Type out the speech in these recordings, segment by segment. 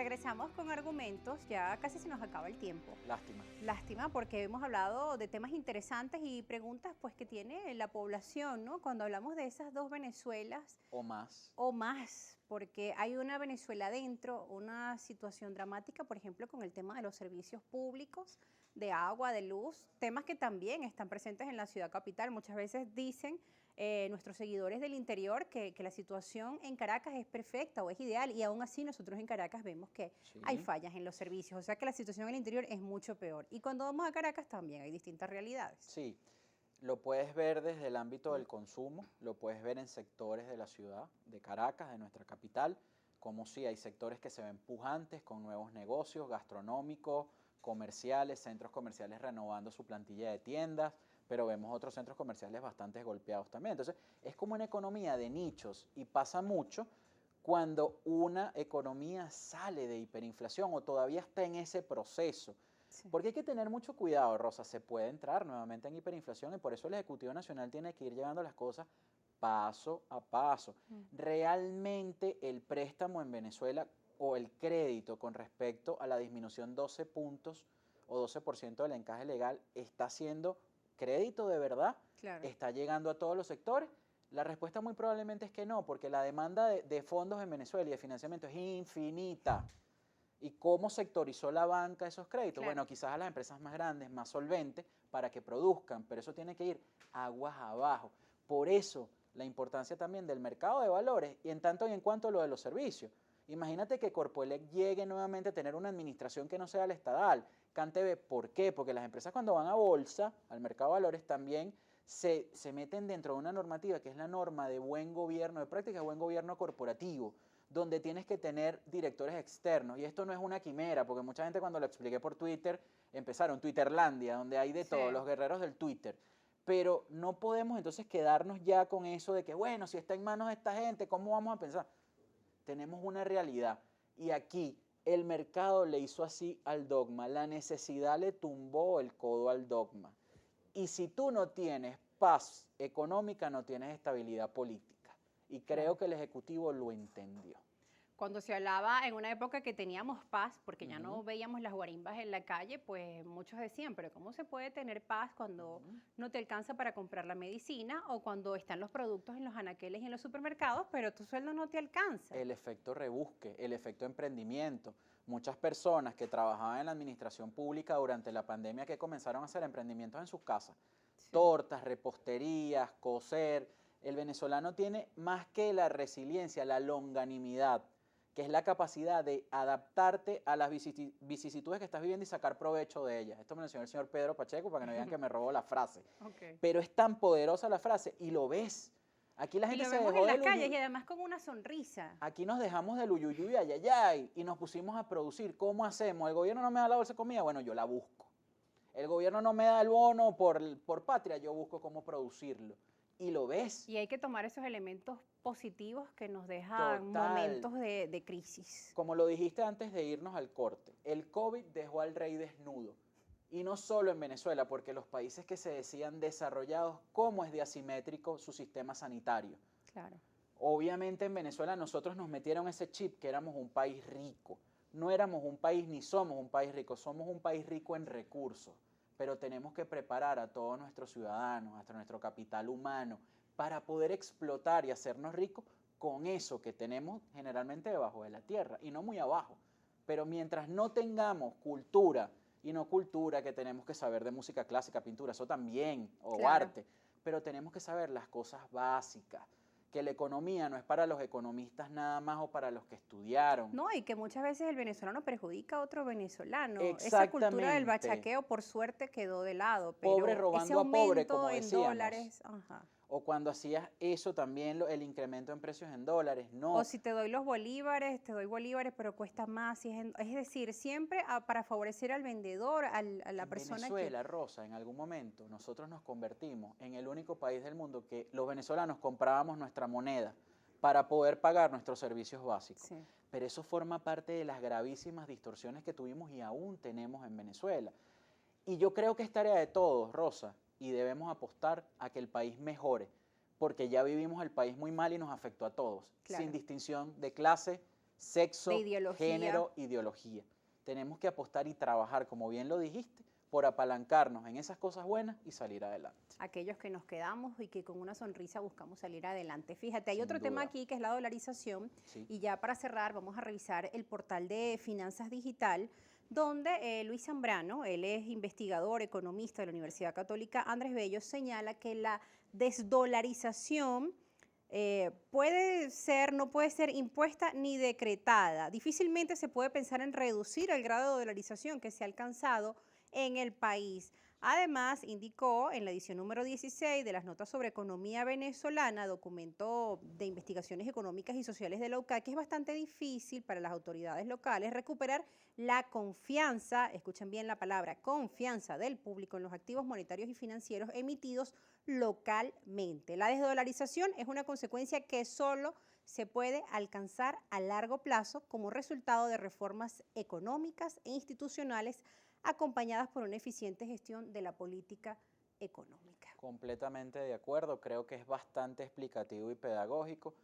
regresamos con argumentos, ya casi se nos acaba el tiempo. Lástima. Lástima porque hemos hablado de temas interesantes y preguntas pues que tiene la población, ¿no? Cuando hablamos de esas dos Venezuelas o más, porque hay una Venezuela adentro, una situación dramática, por ejemplo, con el tema de los servicios públicos, de agua, de luz, temas que también están presentes en la ciudad capital. Muchas veces dicen nuestros seguidores del interior que la situación en Caracas es perfecta o es ideal y aún así nosotros en Caracas vemos que hay Sí, fallas en los servicios, o sea que la situación en el interior es mucho peor. Y cuando vamos a Caracas también hay distintas realidades. sí. Lo puedes ver desde el ámbito del consumo, lo puedes ver en sectores de la ciudad, de Caracas, de nuestra capital, como sí hay sectores que se ven pujantes con nuevos negocios gastronómicos, comerciales, centros comerciales renovando su plantilla de tiendas, pero vemos otros centros comerciales bastante golpeados también. Entonces, es como una economía de nichos y pasa mucho cuando una economía sale de hiperinflación o todavía está en ese proceso. Sí. Porque hay que tener mucho cuidado, Rosa, se puede entrar nuevamente en hiperinflación y por eso el Ejecutivo Nacional tiene que ir llevando las cosas paso a paso. Realmente el préstamo en Venezuela o el crédito con respecto a la disminución 12 puntos o 12% del encaje legal está siendo crédito de verdad, Claro. está llegando a todos los sectores. La respuesta muy probablemente es que no, porque la demanda de fondos en Venezuela y de financiamiento es infinita. ¿Y cómo sectorizó la banca esos créditos? Claro. Bueno, quizás a las empresas más grandes, más solventes, para que produzcan, pero eso tiene que ir aguas abajo. Por eso, la importancia también del mercado de valores y en tanto y en cuanto a lo de los servicios. Imagínate que Corpoelec llegue nuevamente a tener una administración que no sea la estatal, CanTV. ¿Por qué? Porque las empresas cuando van a bolsa, al mercado de valores, también se meten dentro de una normativa que es la norma de buen gobierno, de práctica de buen gobierno corporativo, donde tienes que tener directores externos. Y esto no es una quimera, porque mucha gente cuando lo expliqué por Twitter, empezaron Twitterlandia, donde hay de todos los guerreros del Twitter. Pero no podemos entonces quedarnos ya con eso de que, bueno, si está en manos de esta gente, ¿cómo vamos a pensar? Tenemos una realidad. Y aquí el mercado le hizo así al dogma, la necesidad le tumbó el codo al dogma. Y si tú no tienes paz económica, no tienes estabilidad política. Y creo Claro. que el Ejecutivo lo entendió. Cuando se hablaba en una época que teníamos paz, porque ya no veíamos las guarimbas en la calle, pues muchos decían, pero ¿cómo se puede tener paz cuando no te alcanza para comprar la medicina o cuando están los productos en los anaqueles y en los supermercados, pero tu sueldo no te alcanza? El efecto rebusque, el efecto emprendimiento. Muchas personas que trabajaban en la administración pública durante la pandemia que comenzaron a hacer emprendimientos en sus casas, Sí. tortas, reposterías, coser. El venezolano tiene más que la resiliencia, la longanimidad, que es la capacidad de adaptarte a las vicisitudes que estás viviendo y sacar provecho de ellas. Esto me lo enseñó el señor Pedro Pacheco para que no digan que me robó la frase. Ok. Pero es tan poderosa la frase y lo ves. Aquí la Y gente lo se vemos dejó en las del calles y uyu. además con una sonrisa. Aquí nos dejamos del uyuyuy ayayay y nos pusimos a producir. ¿Cómo hacemos? El gobierno no me da la bolsa de comida, bueno, yo la busco. El gobierno no me da el bono por patria, yo busco cómo producirlo. Y lo ves, Y hay que tomar esos elementos positivos que nos dejan total. momentos de crisis. Como lo dijiste antes de irnos al corte, el COVID dejó al rey desnudo. Y no solo en Venezuela, porque los países que se decían desarrollados, ¿cómo es de asimétrico su sistema sanitario? Claro. Obviamente en Venezuela nosotros nos metieron ese chip que éramos un país rico. No éramos un país ni somos un país rico, somos un país rico en recursos, pero tenemos que preparar a todos nuestros ciudadanos, hasta nuestro capital humano, para poder explotar y hacernos ricos con eso que tenemos generalmente debajo de la tierra y no muy abajo. Pero mientras no tengamos cultura, y no cultura que tenemos que saber de música clásica, pintura, eso también, o Claro. arte, pero tenemos que saber las cosas básicas, que la economía no es para los economistas nada más o para los que estudiaron. No, y que muchas veces el venezolano perjudica a otro venezolano. Esa cultura del Exactamente. bachaqueo, por suerte, quedó de lado, Pobre pero ese robando a pobre, aumento como en decíamos. dólares, ajá. O cuando hacías eso también, el incremento en precios en dólares. O No, si te doy los bolívares, te doy bolívares, pero cuesta más. Es decir, siempre para favorecer al vendedor, a la en persona que... Venezuela, Rosa, en algún momento nosotros nos convertimos en el único país del mundo que los venezolanos comprábamos nuestra moneda para poder pagar nuestros servicios básicos. Sí. Pero eso forma parte de las gravísimas distorsiones que tuvimos y aún tenemos en Venezuela. Y yo creo que es tarea de todos, Rosa, y debemos apostar a que el país mejore, porque ya vivimos el país muy mal y nos afectó a todos, sin Claro. distinción de clase, sexo, género, ideología. Tenemos que apostar y trabajar, como bien lo dijiste, por apalancarnos en esas cosas buenas y salir adelante. Aquellos que nos quedamos y que con una sonrisa buscamos salir adelante. Fíjate, hay Sin otro duda. tema aquí que es la dolarización, Sí. y ya para cerrar vamos a revisar el portal de Finanzas Digital, donde Luis Zambrano, él es investigador, economista de la Universidad Católica Andrés Bello, señala que la desdolarización puede ser, no puede ser impuesta ni decretada. Difícilmente se puede pensar en reducir el grado de dolarización que se ha alcanzado en el país. Además, indicó en la edición número 16 de las notas sobre economía venezolana, documento de investigaciones económicas y sociales de la UCA, que es bastante difícil para las autoridades locales recuperar la confianza, escuchen bien la palabra, confianza del público en los activos monetarios y financieros emitidos localmente. La desdolarización es una consecuencia que solo se puede alcanzar a largo plazo como resultado de reformas económicas e institucionales acompañadas por una eficiente gestión de la política económica. Completamente de acuerdo, creo que es bastante explicativo y pedagógico.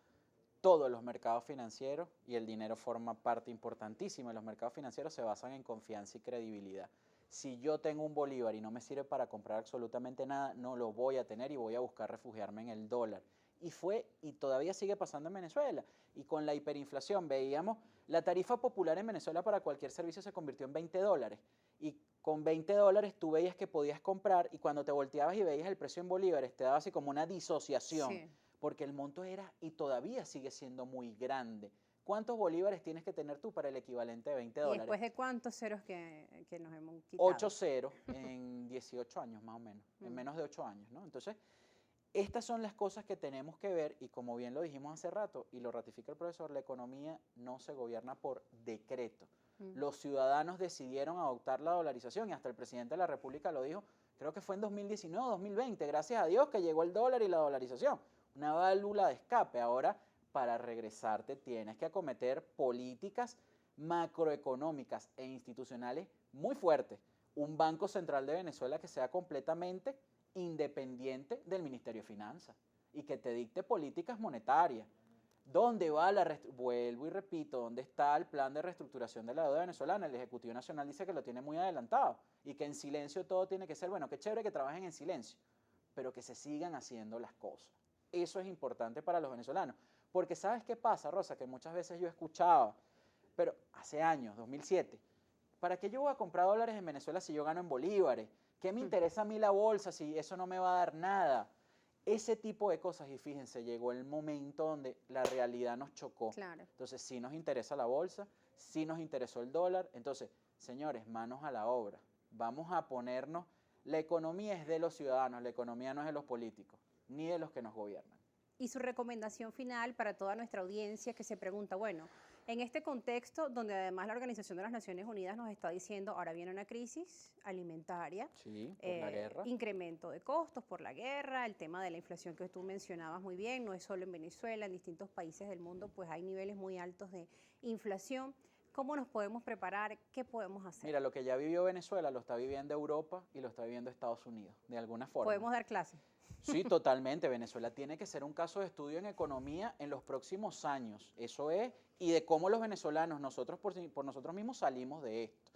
Todos los mercados financieros, y el dinero forma parte importantísima de los mercados financieros, se basan en confianza y credibilidad. Si yo tengo un bolívar y no me sirve para comprar absolutamente nada, no lo voy a tener y voy a buscar refugiarme en el dólar. Y fue, y todavía sigue pasando en Venezuela. Y con la hiperinflación veíamos, la tarifa popular en Venezuela para cualquier servicio se convirtió en $20. Y con $20 tú veías que podías comprar, y cuando te volteabas y veías el precio en bolívares, te daba así como una disociación. Sí. Porque el monto era y todavía sigue siendo muy grande. ¿Cuántos bolívares tienes que tener tú para el equivalente de $20? ¿Y después de cuántos ceros que nos hemos quitado? 8 ceros en 18 años más o menos, en menos de 8 años, ¿no? Entonces, estas son las cosas que tenemos que ver, y como bien lo dijimos hace rato y lo ratifica el profesor, la economía no se gobierna por decreto. Los ciudadanos decidieron adoptar la dolarización y hasta el presidente de la República lo dijo, creo que fue en 2019 o 2020, gracias a Dios que llegó el dólar y la dolarización. Una válvula de escape. Ahora, para regresarte tienes que acometer políticas macroeconómicas e institucionales muy fuertes. Un Banco Central de Venezuela que sea completamente independiente del Ministerio de Finanzas y que te dicte políticas monetarias. ¿Dónde va vuelvo y repito, dónde está el plan de reestructuración de la deuda venezolana? El Ejecutivo Nacional dice que lo tiene muy adelantado y que en silencio todo tiene que ser, bueno, qué chévere que trabajen en silencio, pero que se sigan haciendo las cosas. Eso es importante para los venezolanos, porque ¿sabes qué pasa, Rosa? Que muchas veces yo escuchaba, pero hace años, 2007, ¿para qué yo voy a comprar dólares en Venezuela si yo gano en bolívares? ¿Qué me interesa a mí la bolsa si eso no me va a dar nada? Ese tipo de cosas, y fíjense, llegó el momento donde la realidad nos chocó. Claro. Entonces, sí nos interesa la bolsa, sí nos interesó el dólar. Entonces, señores, manos a la obra. Vamos a ponernos, la economía es de los ciudadanos, la economía no es de los políticos, ni de los que nos gobiernan. Y su recomendación final para toda nuestra audiencia que se pregunta, bueno, en este contexto donde además la Organización de las Naciones Unidas nos está diciendo, ahora viene una crisis alimentaria, sí, por la guerra, incremento de costos por la guerra, el tema de la inflación que tú mencionabas muy bien, no es solo en Venezuela, en distintos países del mundo pues hay niveles muy altos de inflación. ¿Cómo nos podemos preparar? ¿Qué podemos hacer? Mira, lo que ya vivió Venezuela lo está viviendo Europa y lo está viviendo Estados Unidos, de alguna forma. ¿Podemos dar clases? Sí, totalmente. Venezuela tiene que ser un caso de estudio en economía en los próximos años. Eso es, y de cómo los venezolanos, nosotros por nosotros mismos salimos de esto.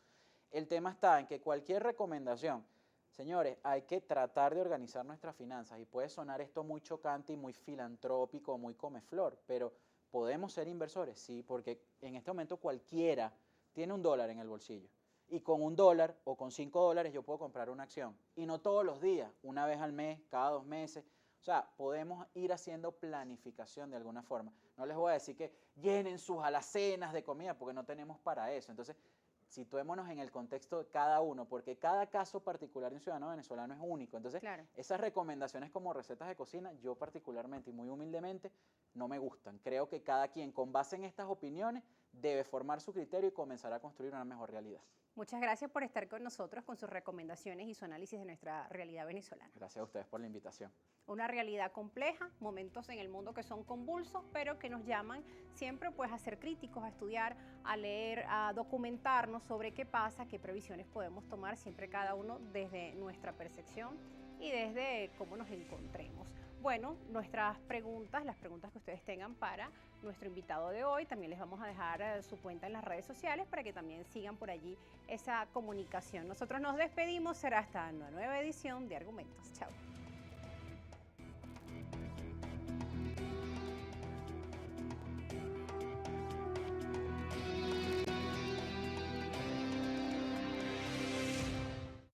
El tema está en que cualquier recomendación, señores, hay que tratar de organizar nuestras finanzas. Y puede sonar esto muy chocante y muy filantrópico, muy comeflor, pero ¿podemos ser inversores? Sí, porque en este momento cualquiera tiene $1 en el bolsillo. Y con $1 o con $5 yo puedo comprar una acción. Y no todos los días, una vez al mes, cada 2 meses. O sea, podemos ir haciendo planificación de alguna forma. No les voy a decir que llenen sus alacenas de comida porque no tenemos para eso. Entonces, situémonos en el contexto de cada uno, porque cada caso particular de un ciudadano venezolano es único. Entonces, claro, esas recomendaciones como recetas de cocina, yo particularmente y muy humildemente, no me gustan. Creo que cada quien, con base en estas opiniones, debe formar su criterio y comenzar a construir una mejor realidad. Muchas gracias por estar con nosotros con sus recomendaciones y su análisis de nuestra realidad venezolana. Gracias a ustedes por la invitación. Una realidad compleja, momentos en el mundo que son convulsos, pero que nos llaman siempre pues a ser críticos, a estudiar, a leer, a documentarnos sobre qué pasa, qué previsiones podemos tomar, siempre cada uno desde nuestra percepción y desde cómo nos encontremos. Bueno, bueno, nuestras preguntas, las preguntas que ustedes tengan para nuestro invitado de hoy, también les vamos a dejar su cuenta en las redes sociales para que también sigan por allí esa comunicación. Nosotros nos despedimos, será hasta una nueva edición de Argumentos. Chao.